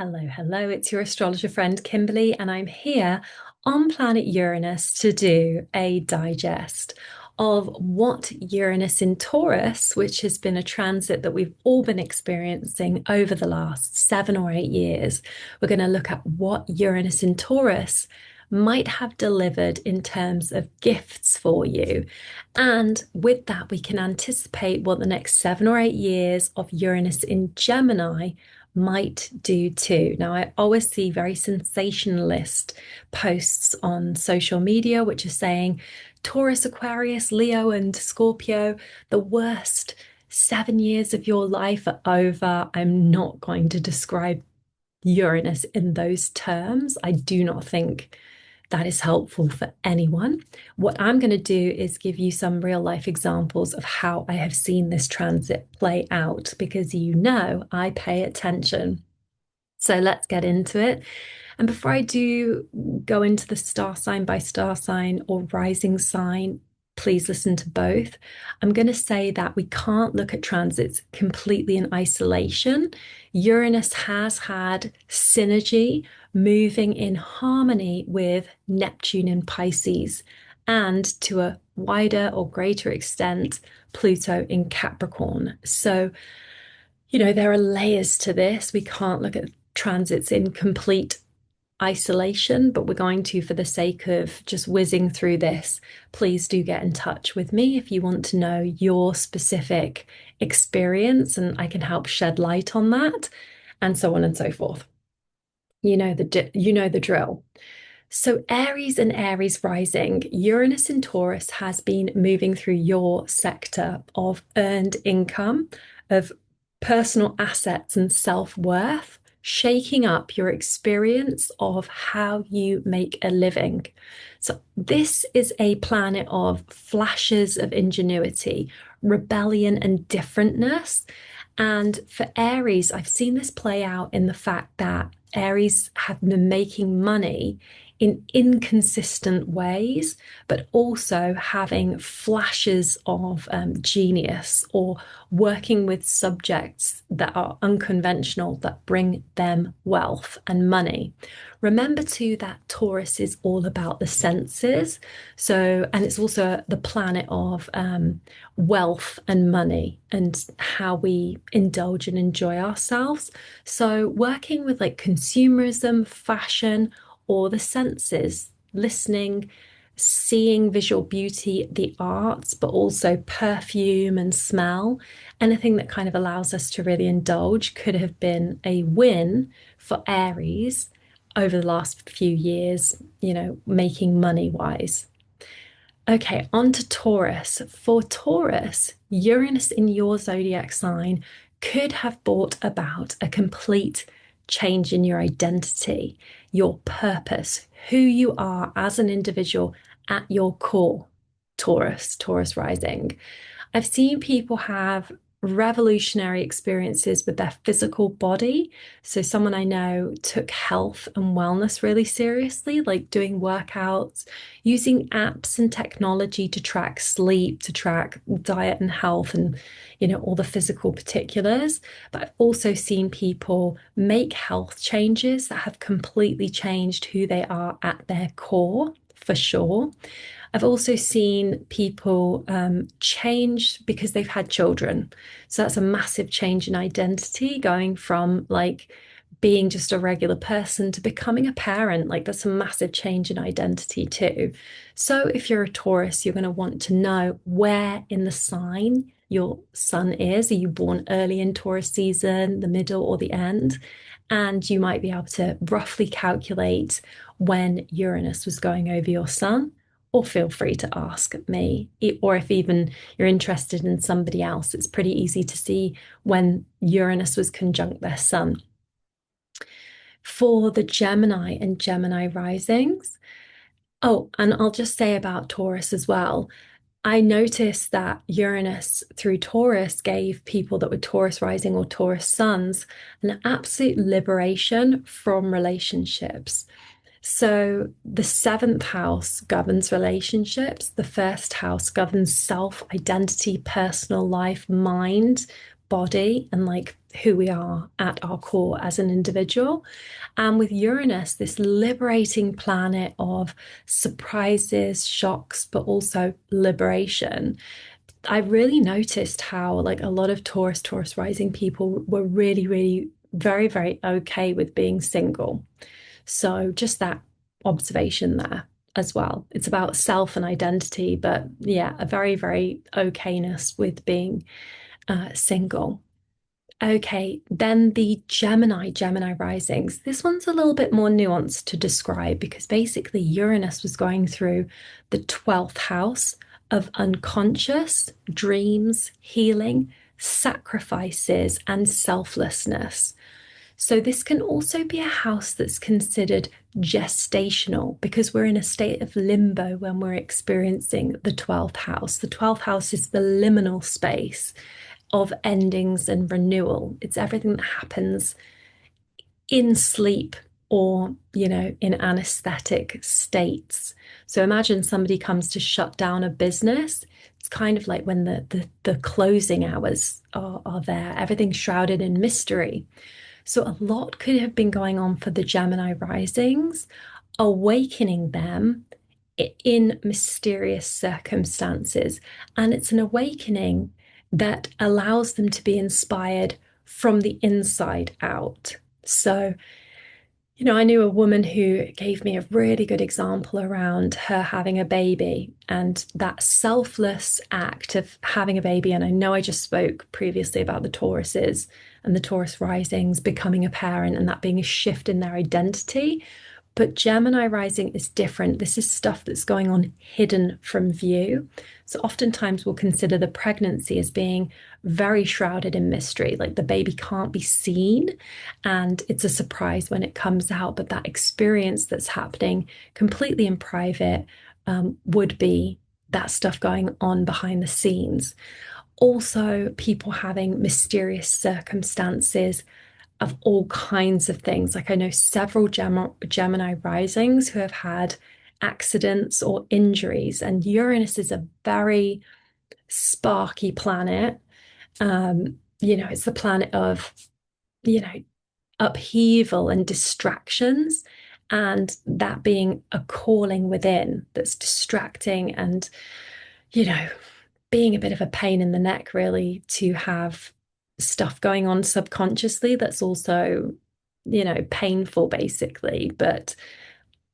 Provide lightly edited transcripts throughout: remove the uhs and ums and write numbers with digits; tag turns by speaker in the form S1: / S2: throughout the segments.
S1: Hello, hello. It's your astrologer friend Kimberly, and I'm here on planet Uranus to do a digest of what Uranus in Taurus, which has been a transit that we've all been experiencing over the last 7 or 8 years. We're going to look at what Uranus in Taurus might have delivered in terms of gifts for you. And with that, we can anticipate what the next 7 or 8 years of Uranus in Gemini might do too. Now, I always see very sensationalist posts on social media, which are saying Taurus, Aquarius, Leo, and Scorpio, the worst 7 years of your life are over. I'm not going to describe Uranus in those terms. I do not think that is helpful for anyone. What I'm going to do is give you some real life examples of how I have seen this transit play out because I pay attention. So let's get into it. And before I do go into the star sign by star sign or rising sign, please listen to both. I'm going to say that we can't look at transits completely in isolation. Uranus has had synergy moving in harmony with Neptune in Pisces, and to a wider or greater extent, Pluto in Capricorn. So, there are layers to this. We can't look at transits in complete isolation, but we're going to, for the sake of just whizzing through this, please do get in touch with me if you want to know your specific experience and I can help shed light on that, and so on and so forth. You know the drill. So Aries and Aries rising, Uranus in Taurus has been moving through your sector of earned income, of personal assets and self-worth, shaking up your experience of how you make a living. So this is a planet of flashes of ingenuity, rebellion, and differentness. And for Aries, I've seen this play out in the fact that Aries have been making money in inconsistent ways, but also having flashes of genius or working with subjects that are unconventional that bring them wealth and money. Remember too that Taurus is all about the senses. So, and it's also the planet of wealth and money and how we indulge and enjoy ourselves. So, working with like consumerism, fashion, or the senses, listening, seeing visual beauty, the arts, but also perfume and smell. Anything that kind of allows us to really indulge could have been a win for Aries over the last few years, making money wise. Okay, on to Taurus. For Taurus, Uranus in your zodiac sign could have brought about a complete change in your identity, your purpose, who you are as an individual at your core. Taurus rising. I've seen people have revolutionary experiences with their physical body. So, someone I know took health and wellness really seriously, like doing workouts, using apps and technology to track sleep, to track diet and health, and all the physical particulars. But I've also seen people make health changes that have completely changed who they are at their core, for sure. I've also seen people change because they've had children. So that's a massive change in identity, going from like being just a regular person to becoming a parent. Like that's a massive change in identity too. So if you're a Taurus, you're going to want to know where in the sign your sun is. Are you born early in Taurus season, the middle, or the end? And you might be able to roughly calculate when Uranus was going over your sun, or feel free to ask me. Or if even you're interested in somebody else, it's pretty easy to see when Uranus was conjunct their sun. For the Gemini and Gemini risings, oh, and I'll just say about Taurus as well. I noticed that Uranus through Taurus gave people that were Taurus rising or Taurus suns an absolute liberation from relationships. So the seventh house governs relationships. The first house governs self, identity, personal life, mind, body, and like who we are at our core as an individual. And with Uranus, this liberating planet of surprises, shocks, but also liberation, I really noticed how, like, a lot of Taurus rising people were really, really very, very okay with being single. So just that observation there as well. It's about self and identity, but yeah, a very, very okayness with being single. Okay, then the Gemini risings. This one's a little bit more nuanced to describe because basically Uranus was going through the 12th house of unconscious, dreams, healing, sacrifices, and selflessness. So this can also be a house that's considered gestational because we're in a state of limbo when we're experiencing the 12th house. The 12th house is the liminal space of endings and renewal. It's everything that happens in sleep or, in anesthetic states. So imagine somebody comes to shut down a business. It's kind of like when the closing hours are there, everything's shrouded in mystery. So a lot could have been going on for the Gemini risings, awakening them in mysterious circumstances. And it's an awakening that allows them to be inspired from the inside out. So, I knew a woman who gave me a really good example around her having a baby and that selfless act of having a baby. And I know I just spoke previously about the Tauruses and the Taurus risings becoming a parent and that being a shift in their identity. But Gemini rising is different. This is stuff that's going on hidden from view. So oftentimes we'll consider the pregnancy as being very shrouded in mystery, like the baby can't be seen and it's a surprise when it comes out. But that experience that's happening completely in private would be that stuff going on behind the scenes. Also, people having mysterious circumstances of all kinds of things. Like I know several Gemini risings who have had accidents or injuries, and Uranus is a very sparky planet. It's the planet of, you know, upheaval and distractions, and that being a calling within that's distracting and, you know, being a bit of a pain in the neck, really, to have stuff going on subconsciously that's also, painful, basically. But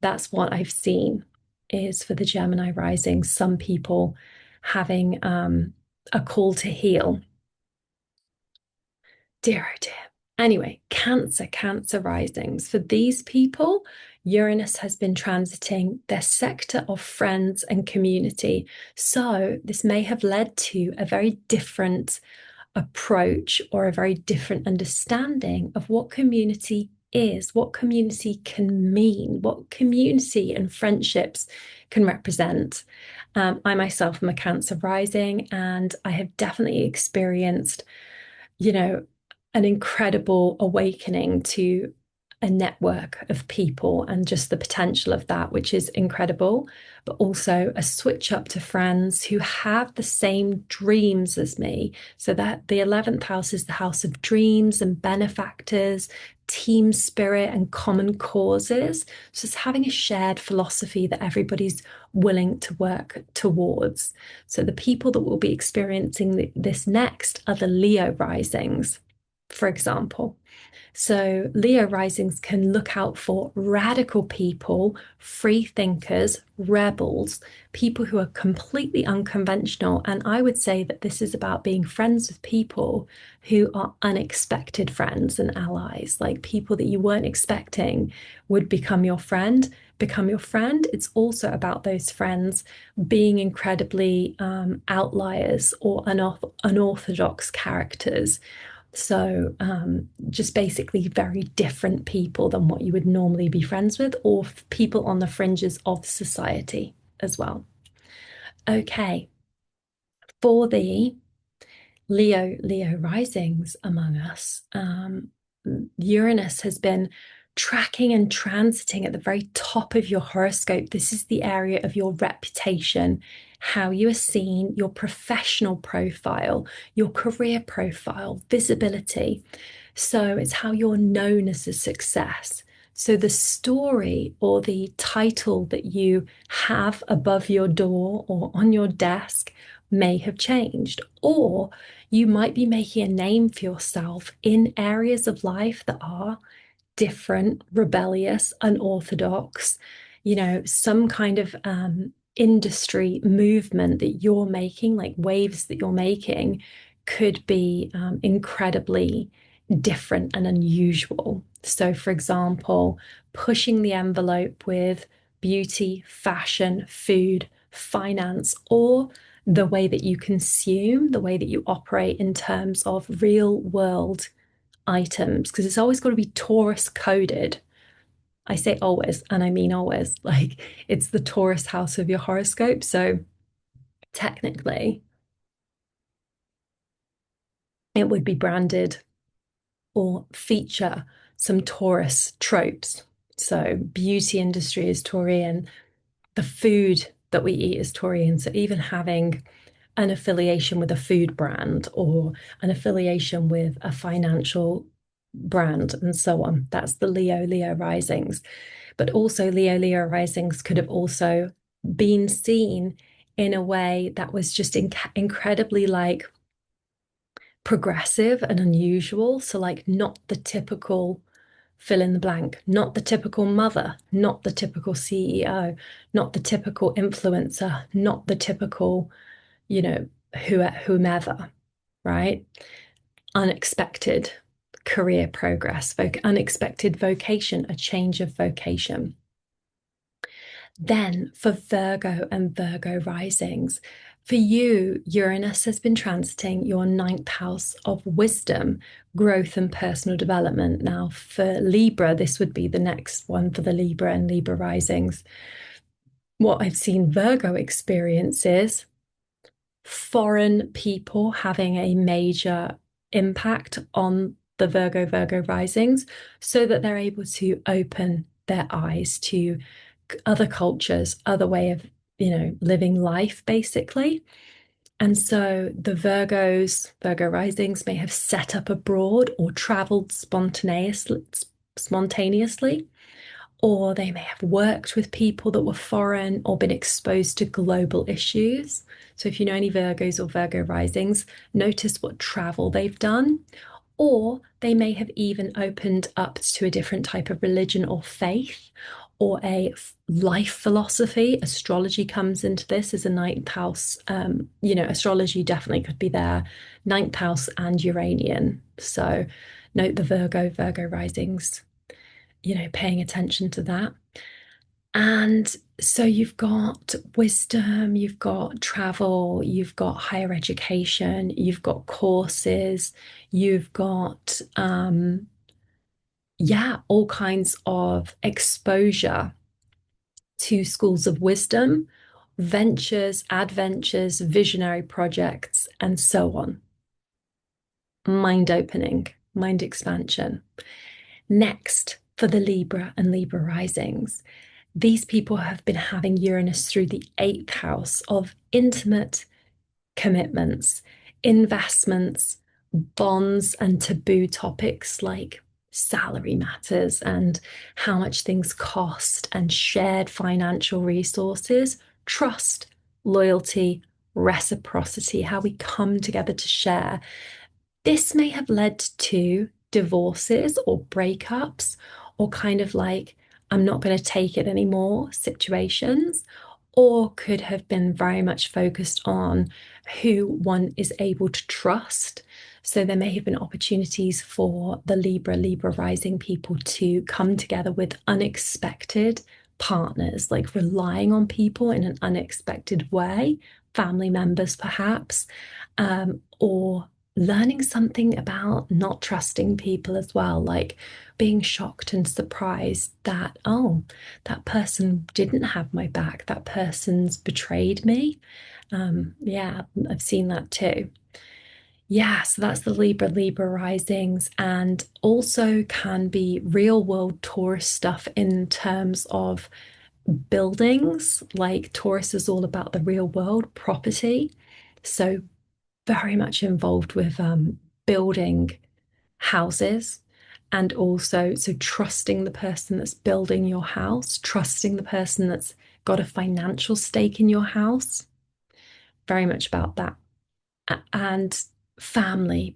S1: that's what I've seen is for the Gemini rising, some people having a call to heal. Dear, oh dear. Anyway, Cancer risings. For these people, Uranus has been transiting their sector of friends and community. So this may have led to a very different approach or a very different understanding of what community is, what community can mean, what community and friendships can represent. I myself am a Cancer rising, and I have definitely experienced, you know, an incredible awakening to a network of people and just the potential of that, which is incredible, but also a switch up to friends who have the same dreams as me. So that the 11th house is the house of dreams and benefactors, team spirit, and common causes. So it's having a shared philosophy that everybody's willing to work towards. So the people that will be experiencing this next are the Leo risings, for example. So Leo risings can look out for radical people, free thinkers, rebels, people who are completely unconventional. And I would say that this is about being friends with people who are unexpected friends and allies, like people that you weren't expecting would become your friend. It's also about those friends being incredibly outliers or unorthodox characters. So, just basically very different people than what you would normally be friends with, or people on the fringes of society as well. Okay, for the Leo risings among us, Uranus has been tracking and transiting at the very top of your horoscope. This is the area of your reputation, how you are seen, your professional profile, your career profile, visibility. So it's how you're known as a success. So the story or the title that you have above your door or on your desk may have changed, or you might be making a name for yourself in areas of life that are different, rebellious, unorthodox, some kind of industry movement that you're making, like waves that you're making, could be incredibly different and unusual. So, for example, pushing the envelope with beauty, fashion, food, finance, or the way that you consume, the way that you operate in terms of real world items, because it's always got to be Taurus coded. I say always, and I mean always. Like it's the Taurus house of your horoscope. So technically, it would be branded or feature some Taurus tropes. So beauty industry is Taurian, the food that we eat is Taurian. So even having an affiliation with a food brand or an affiliation with a financial brand and so on. That's the Leo risings. But also, Leo risings could have also been seen in a way that was just incredibly like progressive and unusual. So, like, not the typical fill in the blank, not the typical mother, not the typical CEO, not the typical influencer, not the typical, you know, whomever, right? Unexpected career progress, unexpected vocation, a change of vocation. Then for Virgo and Virgo risings, for you, Uranus has been transiting your ninth house of wisdom, growth, and personal development. Now, for Libra, this would be the next one for the Libra and Libra risings. What I've seen Virgo experience is foreign people having a major impact on the Virgo risings so that they're able to open their eyes to other cultures, other way of, living life basically. And so the Virgo risings may have set up abroad or traveled spontaneously, or they may have worked with people that were foreign or been exposed to global issues. So if you know any Virgos or Virgo risings, notice what travel they've done. Or they may have even opened up to a different type of religion or faith or a life philosophy. Astrology comes into this as a ninth house. Astrology definitely could be there. Ninth house and Uranian. So note the Virgo risings, paying attention to that. And so you've got wisdom, you've got travel, you've got higher education, you've got courses, you've got all kinds of exposure to schools of wisdom, ventures, adventures, visionary projects, and so on. Mind opening, mind expansion. Next, for the Libra and Libra risings, these people have been having Uranus through the eighth house of intimate commitments, investments, bonds, and taboo topics like salary matters and how much things cost, and shared financial resources, trust, loyalty, reciprocity, how we come together to share. This may have led to divorces or breakups, or kind of like, I'm not going to take it anymore situations, or could have been very much focused on who one is able to trust. So there may have been opportunities for the Libra rising people to come together with unexpected partners, like relying on people in an unexpected way, family members perhaps, or learning something about not trusting people as well, like being shocked and surprised that, oh, that person didn't have my back, that person's betrayed me. Yeah, I've seen that too. Yeah, so that's the Libra risings, and also can be real world Taurus stuff in terms of buildings. Like Taurus is all about the real world property. So very much involved with building houses, and also so trusting the person that's building your house, trusting the person that's got a financial stake in your house. Very much about that. And family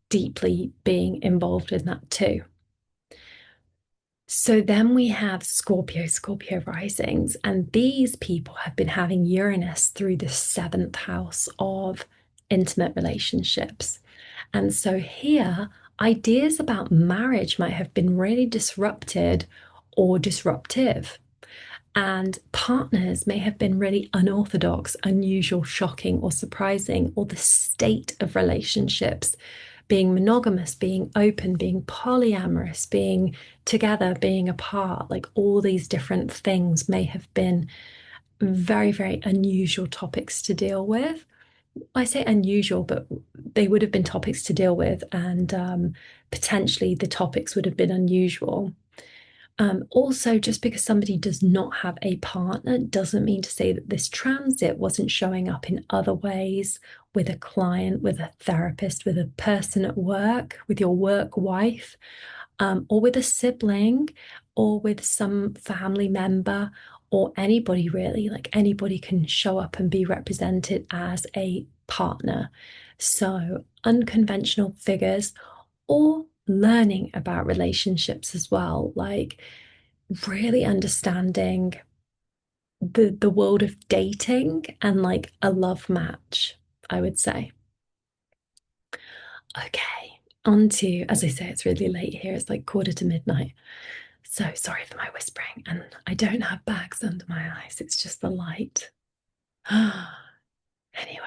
S1: deeply being involved in that too. So then we have Scorpio risings, and these people have been having Uranus through the seventh house of intimate relationships. And so here, ideas about marriage might have been really disrupted or disruptive. And partners may have been really unorthodox, unusual, shocking, or surprising, or the state of relationships being monogamous, being open, being polyamorous, being together, being apart, like all these different things may have been very, very unusual topics to deal with. I say unusual, but they would have been topics to deal with, and potentially the topics would have been unusual. Also, just because somebody does not have a partner doesn't mean to say that this transit wasn't showing up in other ways with a client, with a therapist, with a person at work, with your work wife, or with a sibling, or with some family member, or anybody really. Like anybody can show up and be represented as a partner. So, unconventional figures or learning about relationships as well, like really understanding the world of dating and like a love match, I would say. Okay, on to, as I say, it's really late here. It's like quarter to midnight. So sorry for my whispering, and I don't have bags under my eyes. It's just the light. Anyway,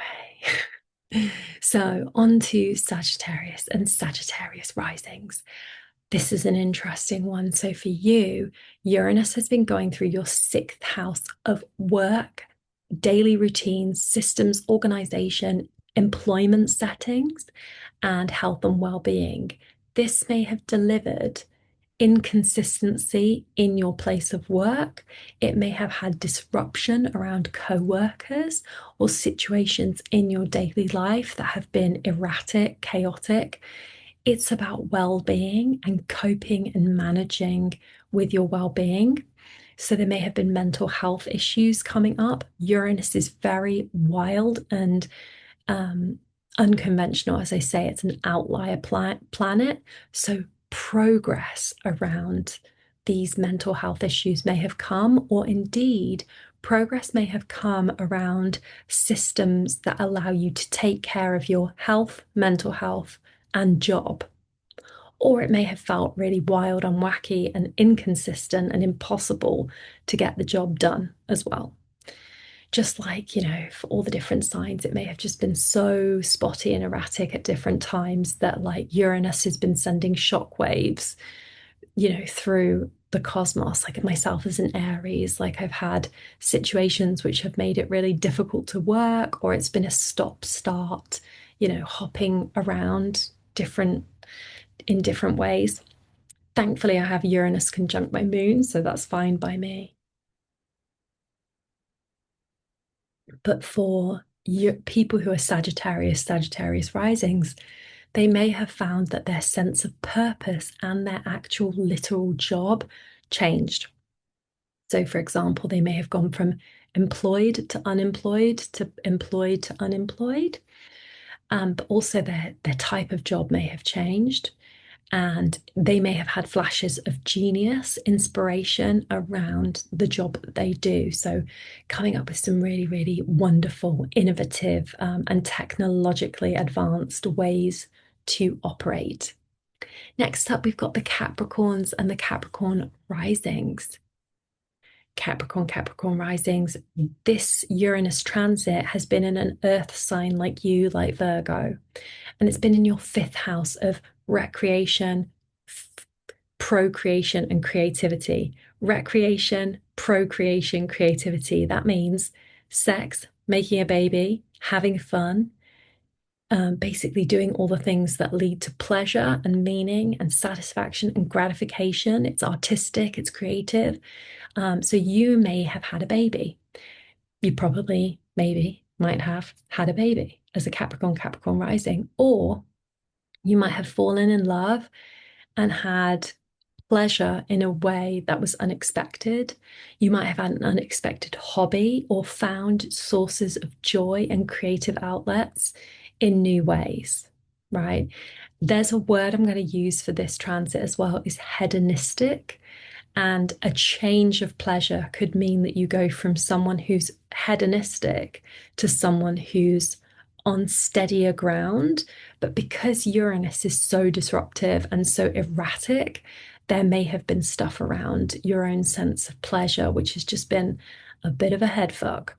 S1: so on to Sagittarius and Sagittarius risings. This is an interesting one. So for you, Uranus has been going through your sixth house of work, daily routines, systems, organization, employment settings, and health and well-being. This may have delivered inconsistency in your place of work. It may have had disruption around co-workers or situations in your daily life that have been erratic, chaotic. It's about well-being and coping and managing with your well-being. So there may have been mental health issues coming up. Uranus is very wild and um, unconventional. As I say, it's an outlier planet. So progress around these mental health issues may have come, or indeed, progress may have come around systems that allow you to take care of your health, mental health, and job. Or it may have felt really wild and wacky and inconsistent and impossible to get the job done as well. Just like, for all the different signs, it may have just been so spotty and erratic at different times that like Uranus has been sending shockwaves, through the cosmos. Like myself as an Aries, like I've had situations which have made it really difficult to work, or it's been a stop start, hopping around different in different ways. Thankfully, I have Uranus conjunct my moon, so that's fine by me. But for people who are Sagittarius risings, they may have found that their sense of purpose and their actual literal job changed. So, for example, they may have gone from employed to unemployed to employed to unemployed. But also their type of job may have changed. And they may have had flashes of genius, inspiration around the job that they do. So, coming up with some really, really wonderful, innovative, and technologically advanced ways to operate. Next up, we've got the Capricorns and the Capricorn risings. Capricorn risings. This Uranus transit has been in an earth sign like you, like Virgo, and it's been in your fifth house of recreation, procreation, and creativity. Recreation, procreation, creativity. That means sex, making a baby, having fun, basically doing all the things that lead to pleasure and meaning and satisfaction and gratification. It's artistic, it's creative. So you may have had a baby. You probably, maybe, might have had a baby as a Capricorn rising, or you might have fallen in love and had pleasure in a way that was unexpected. You might have had an unexpected hobby or found sources of joy and creative outlets in new ways, right? There's a word I'm going to use for this transit as well, is hedonistic. And a change of pleasure could mean that you go from someone who's hedonistic to someone who's on steadier ground. But because Uranus is so disruptive and so erratic, there may have been stuff around your own sense of pleasure, which has just been a bit of a head fuck,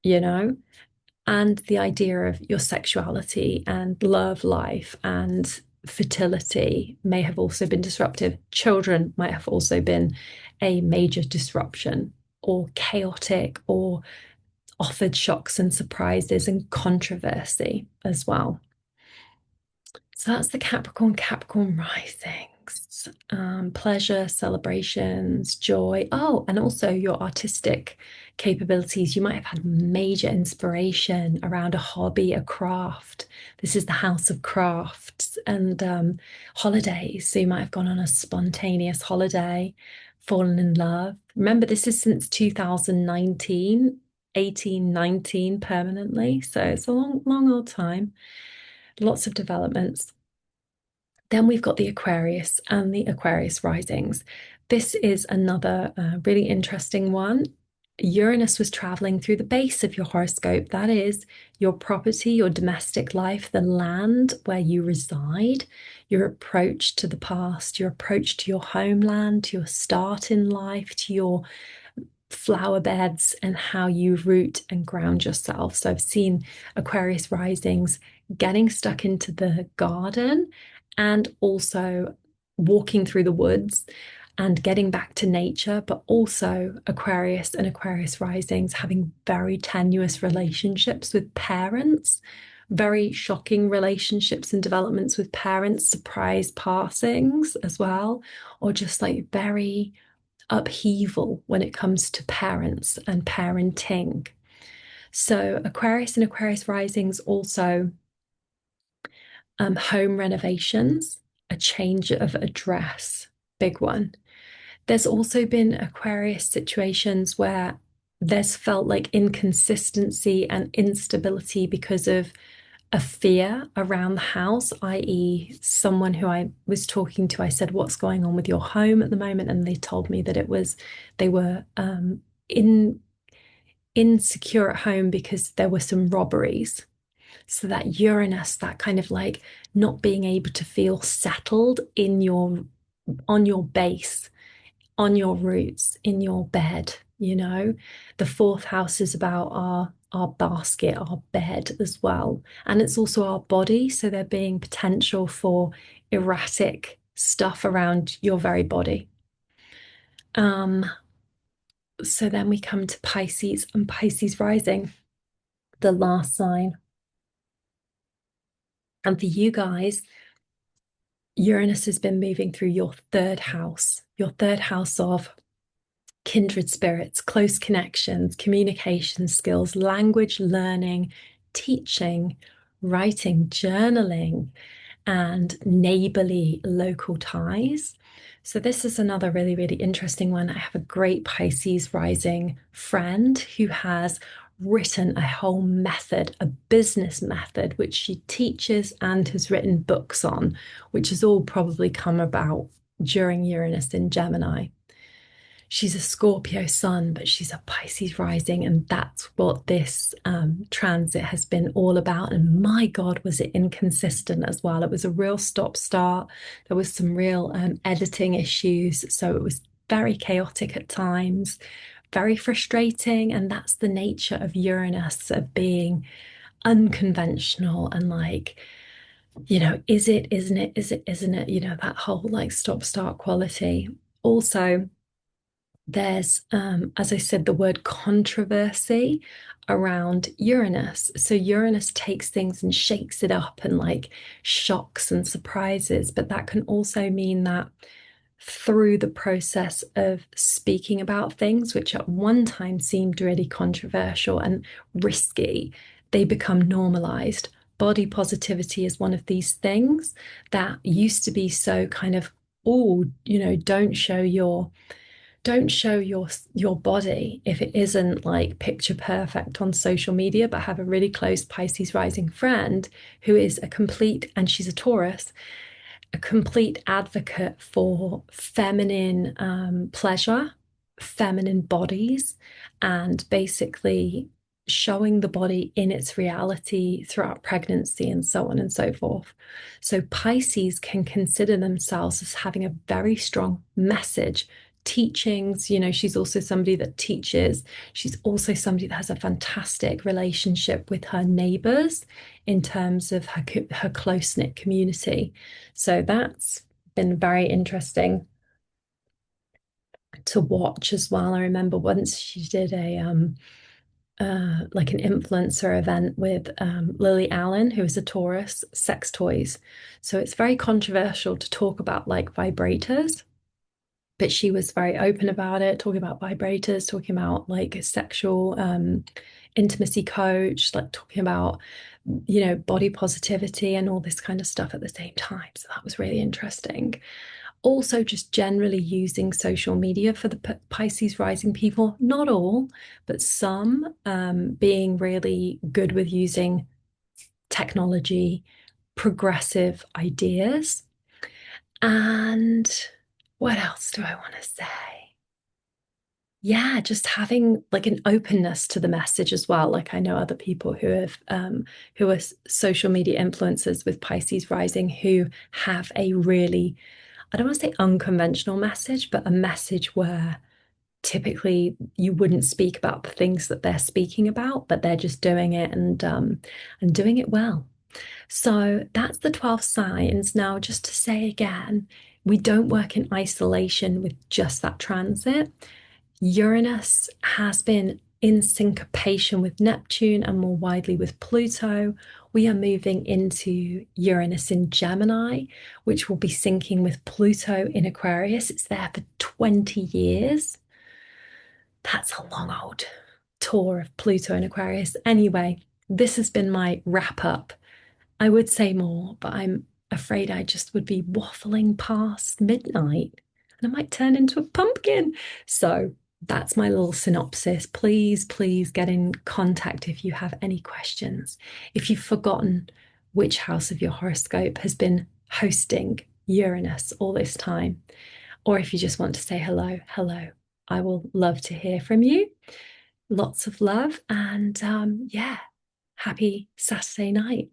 S1: you know? And the idea of your sexuality and love life and fertility may have also been disruptive. Children might have also been a major disruption or chaotic or offered shocks and surprises and controversy as well. So that's the Capricorn risings. Pleasure, celebrations, joy. Oh, and also your artistic capabilities. You might have had major inspiration around a hobby, a craft. This is the house of crafts and holidays. So you might have gone on a spontaneous holiday, fallen in love. Remember, this is since 2019, 18, 19 permanently. So it's a long, long old time. Lots of developments. Then we've got the Aquarius and the Aquarius risings. This is another really interesting one. Uranus was traveling through the base of your horoscope. That is your property, your domestic life, the land where you reside, your approach to the past, your approach to your homeland, to your start in life, to your flower beds and how you root and ground yourself. So I've seen Aquarius risings getting stuck into the garden and also walking through the woods and getting back to nature, but also Aquarius and Aquarius risings having very tenuous relationships with parents, very shocking relationships and developments with parents, surprise passings as well, or just like very upheaval when it comes to parents and parenting. So Aquarius and Aquarius risings also home renovations, a change of address, big one. There's also been Aquarius situations where there's felt like inconsistency and instability because of a fear around the house, i.e., someone who I was talking to, I said, "What's going on with your home at the moment?" And they told me that they were in insecure at home because there were some robberies. So that Uranus, that kind of like not being able to feel settled in your on your base, on your roots, in your bed, you know. The fourth house is about our basket, our bed as well. And it's also our body. So there being potential for erratic stuff around your very body. Um, so then we come to Pisces and Pisces rising, the last sign. And for you guys, Uranus has been moving through your third house of kindred spirits, close connections, communication skills, language learning, teaching, writing, journaling, and neighborly local ties. So, this is another really, really interesting one. I have a great Pisces rising friend who has written a whole method, a business method, which she teaches and has written books on, which has all probably come about during Uranus in Gemini. She's a Scorpio sun, but she's a Pisces rising, and that's what this transit has been all about. And my God, was it inconsistent as well. It was a real stop-start. There was some real editing issues, so it was very chaotic at times, very frustrating. And that's the nature of Uranus, of being unconventional and like, is it, isn't it, is it, isn't it, that whole like stop-start quality. Also, there's, as I said, the word controversy around Uranus. So Uranus takes things and shakes it up and like shocks and surprises, but that can also mean that through the process of speaking about things which at one time seemed really controversial and risky, they become normalized. Body positivity is one of these things that used to be so kind of, oh, don't show your body if it isn't like picture perfect on social media. But I have a really close Pisces rising friend who is a complete, and she's a Taurus, a complete advocate for feminine pleasure, feminine bodies, and basically showing the body in its reality throughout pregnancy and so on and so forth. So Pisces can consider themselves as having a very strong message. Teachings, she's also somebody that teaches. She's also somebody that has a fantastic relationship with her neighbors in terms of her close-knit community. So that's been very interesting to watch as well. I remember once she did a like an influencer event with Lily Allen, who is a Taurus, sex toys. So it's very controversial to talk about like vibrators, but she was very open about it, talking about vibrators, talking about like sexual intimacy coach, like talking about, body positivity and all this kind of stuff at the same time. So that was really interesting. Also, just generally using social media for the Pisces rising people, not all, but some, being really good with using technology, progressive ideas. And what else do I want to say? Yeah, just having like an openness to the message as well. Like I know other people who are social media influencers with Pisces rising who have a really, I don't want to say unconventional message, but a message where typically you wouldn't speak about the things that they're speaking about, but they're just doing it and doing it well. So that's the 12 signs. Now, just to say again, we don't work in isolation with just that transit. Uranus has been in syncopation with Neptune and more widely with Pluto. We are moving into Uranus in Gemini, which will be syncing with Pluto in Aquarius. It's there for 20 years. That's a long old tour of Pluto in Aquarius. Anyway, this has been my wrap up. I would say more, but I'm afraid I just would be waffling past midnight and I might turn into a pumpkin. So that's my little synopsis. Please, please get in contact if you have any questions. If you've forgotten which house of your horoscope has been hosting Uranus all this time, or if you just want to say hello, hello, I will love to hear from you. Lots of love and yeah, happy Saturday night.